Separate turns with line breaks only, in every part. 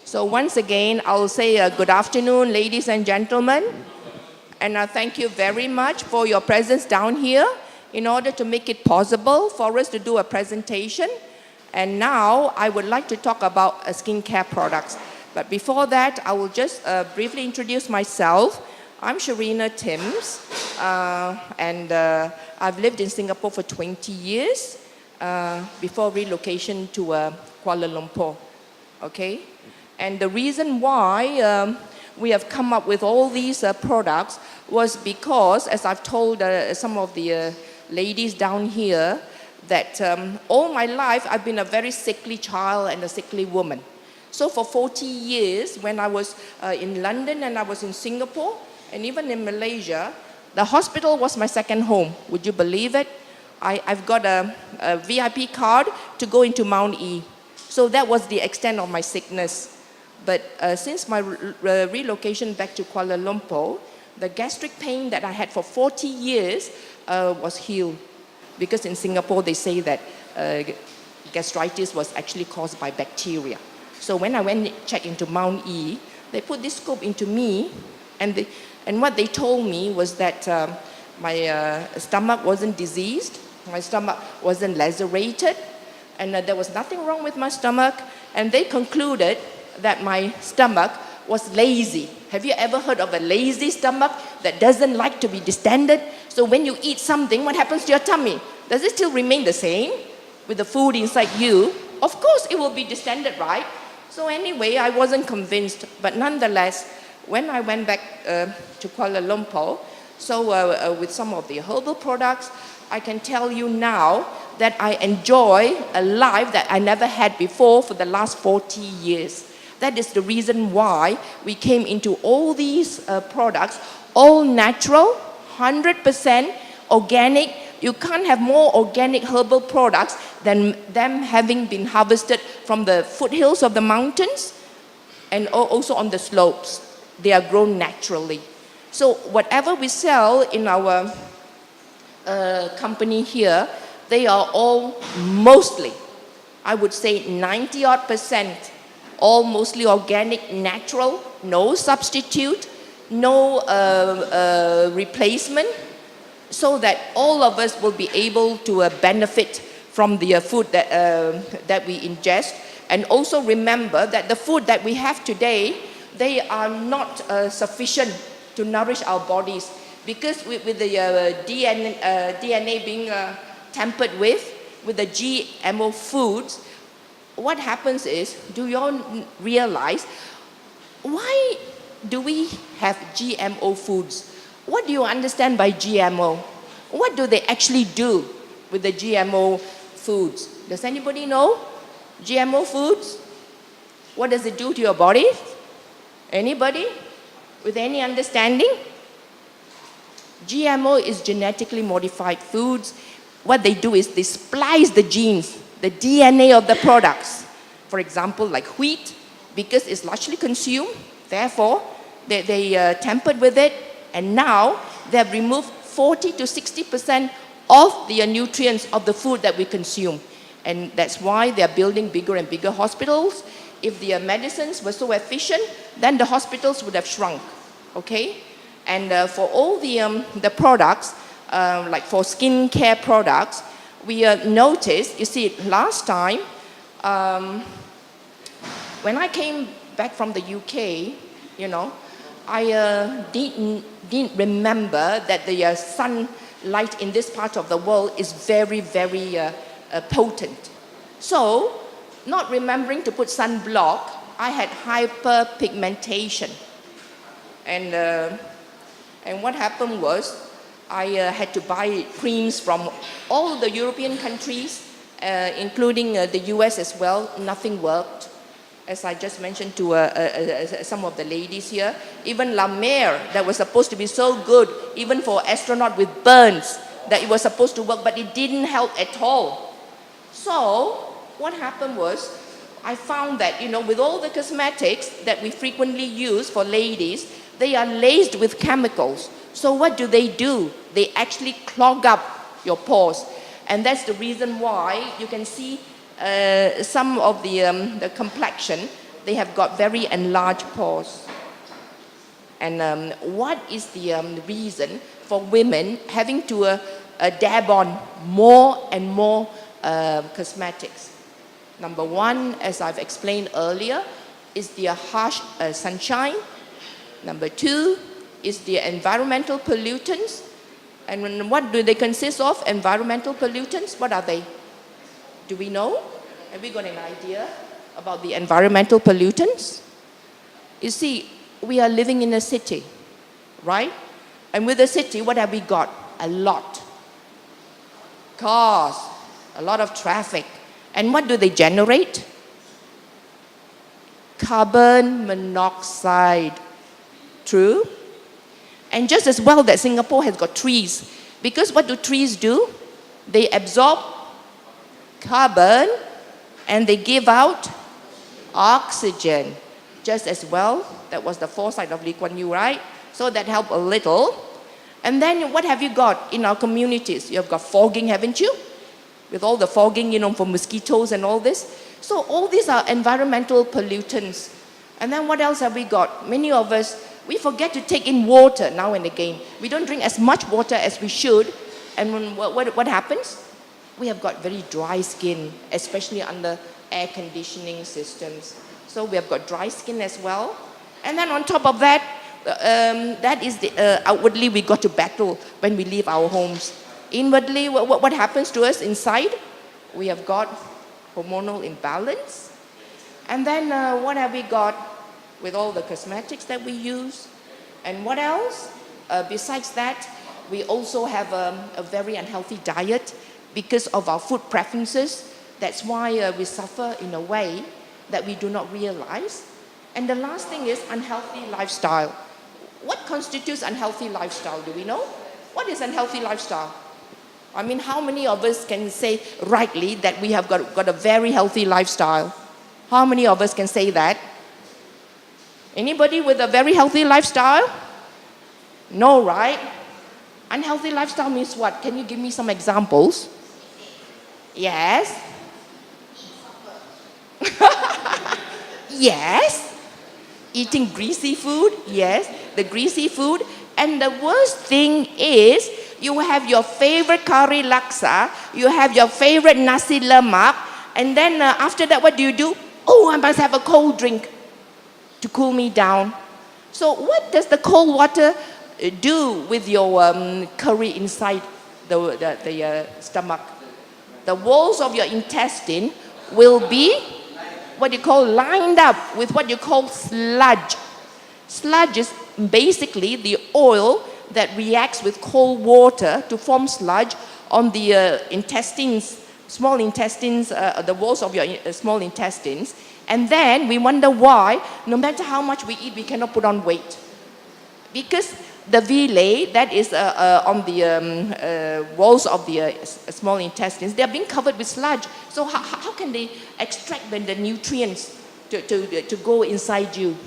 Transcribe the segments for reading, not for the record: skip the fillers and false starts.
So once again, I'll say good afternoon, ladies and gentlemen. And thank you very much for your presence down here in order to make it possible for us to do a presentation. And now I would like to talk about skincare products. But before that, I will just briefly introduce myself. I'm Sharina Timms, and I've lived in Singapore for 20 years before relocation to Kuala Lumpur. Okay? And the reason why we have come up with all these products was because, as I've told some of the ladies down here, that all my life I've been a very sickly child and a sickly woman. So for 40 years, when I was in London and I was in Singapore, and even in Malaysia, the hospital was my second home. Would you believe it? I've got a VIP card to go into Mount E. So that was the extent of my sickness. But since my relocation back to Kuala Lumpur, the gastric pain that I had for 40 years was healed. Because in Singapore, they say that gastritis was actually caused by bacteria. So when I went check into Mount E, they put this scope into me, and what they told me was that my stomach wasn't diseased, my stomach wasn't lacerated, and there was nothing wrong with my stomach, and they concluded that my stomach was lazy. Have you ever heard of a lazy stomach that doesn't like to be distended? So when you eat something, what happens to your tummy? Does it still remain the same with the food inside you? Of course it will be distended, right? So anyway, I wasn't convinced, but nonetheless, when I went back to Kuala Lumpur, so with some of the herbal products, I can tell you now that I enjoy a life that I never had before for the last 40 years. That is the reason why we came into all these products, all natural, 100% organic. You can't have more organic herbal products than them having been harvested from the foothills of the mountains and also on the slopes. They are grown naturally. So whatever we sell in our company here, they are all mostly, I would say 90-odd%, all mostly organic, natural, no substitute, no replacement, so that all of us will be able to benefit from the food that we ingest. And also remember that the food that we have today, they are not sufficient to nourish our bodies, because with the DNA being tampered with the GMO foods, what happens is, do you all realize, why do we have GMO foods? What do you understand by GMO? What do they actually do with the GMO foods? Does anybody know? GMO foods? What does it do to your body? Anybody with any understanding? GMO is genetically modified foods. What they do is they splice the genes, the DNA of the products. For example, like wheat, because it's largely consumed, therefore they tampered with it, and now they have removed 40 to 60% of the nutrients of the food that we consume. And that's why they're building bigger and bigger hospitals. If the medicines were so efficient, then the hospitals would have shrunk, okay? And for all the products, like for skincare products, we noticed, you see, last time, when I came back from the UK, you know, I didn't remember that the sunlight in this part of the world is very, very potent. So, not remembering to put sunblock, I had hyperpigmentation. And what happened was, I had to buy creams from all the European countries, including the US as well. Nothing worked. As I just mentioned to some of the ladies here, even La Mer, that was supposed to be so good, even for astronaut with burns, that it was supposed to work, but it didn't help at all. So, what happened was, I found that, you know, with all the cosmetics that we frequently use for ladies, they are laced with chemicals. So what do? They actually clog up your pores. And that's the reason why you can see some of the complexion they have got very enlarged pores. And what is the reason for women having to dab on more and more cosmetics? Number one, as I've explained earlier, is the harsh sunshine. Number two is the environmental pollutants. And what do they consist of? Environmental pollutants, what are they? Do we know? Have we got an idea about the environmental pollutants? You see, we are living in a city, right? And with a city, what have we got? A lot. Cars, a lot of traffic. And what do they generate? Carbon monoxide. True? And just as well that Singapore has got trees. Because what do trees do? They absorb carbon and they give out oxygen. Just as well, that was the foresight of Lee Kuan Yew, right? So that helped a little. And then what have you got in our communities? You have got fogging, haven't you? With all the fogging, for mosquitoes and all this. So all these are environmental pollutants. And then what else have we got? Many of us, we forget to take in water now and again. We don't drink as much water as we should. And what happens? We have got very dry skin, especially under air conditioning systems. So we have got dry skin as well. And then on top of that, that is outwardly we got to battle when we leave our homes. Inwardly, what happens to us inside? We have got hormonal imbalance. And then what have we got with all the cosmetics that we use? And what else? Besides that, we also have a very unhealthy diet because of our food preferences. That's why we suffer in a way that we do not realize. And the last thing is unhealthy lifestyle. What constitutes unhealthy lifestyle? Do we know? What is unhealthy lifestyle? I mean, how many of us can say rightly that we have got a very healthy lifestyle? How many of us can say that? Anybody with a very healthy lifestyle? No, right? Unhealthy lifestyle means what? Can you give me some examples? Yes. Yes. Eating greasy food? Yes, the greasy food. And the worst thing is, you have your favorite curry laksa, you have your favorite nasi lemak, and then after that, what do? Oh, I must have a cold drink to cool me down. So what does the cold water do with your curry inside the stomach? The walls of your intestine will be what you call lined up with what you call sludge. Sludge is basically the oil that reacts with cold water to form sludge on the intestines, small intestines, the walls of your small intestines. And then we wonder why, no matter how much we eat, we cannot put on weight. Because the villi that is on the walls of the small intestines, they are being covered with sludge. So how can they extract the nutrients to go inside you?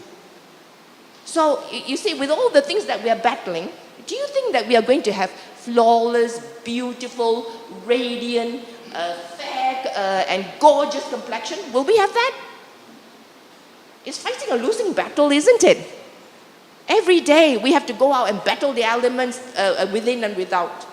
So you see, with all the things that we are battling, do you think that we are going to have flawless, beautiful, radiant, fair and gorgeous complexion? Will we have that? It's fighting a losing battle, isn't it? Every day we have to go out and battle the elements within and without.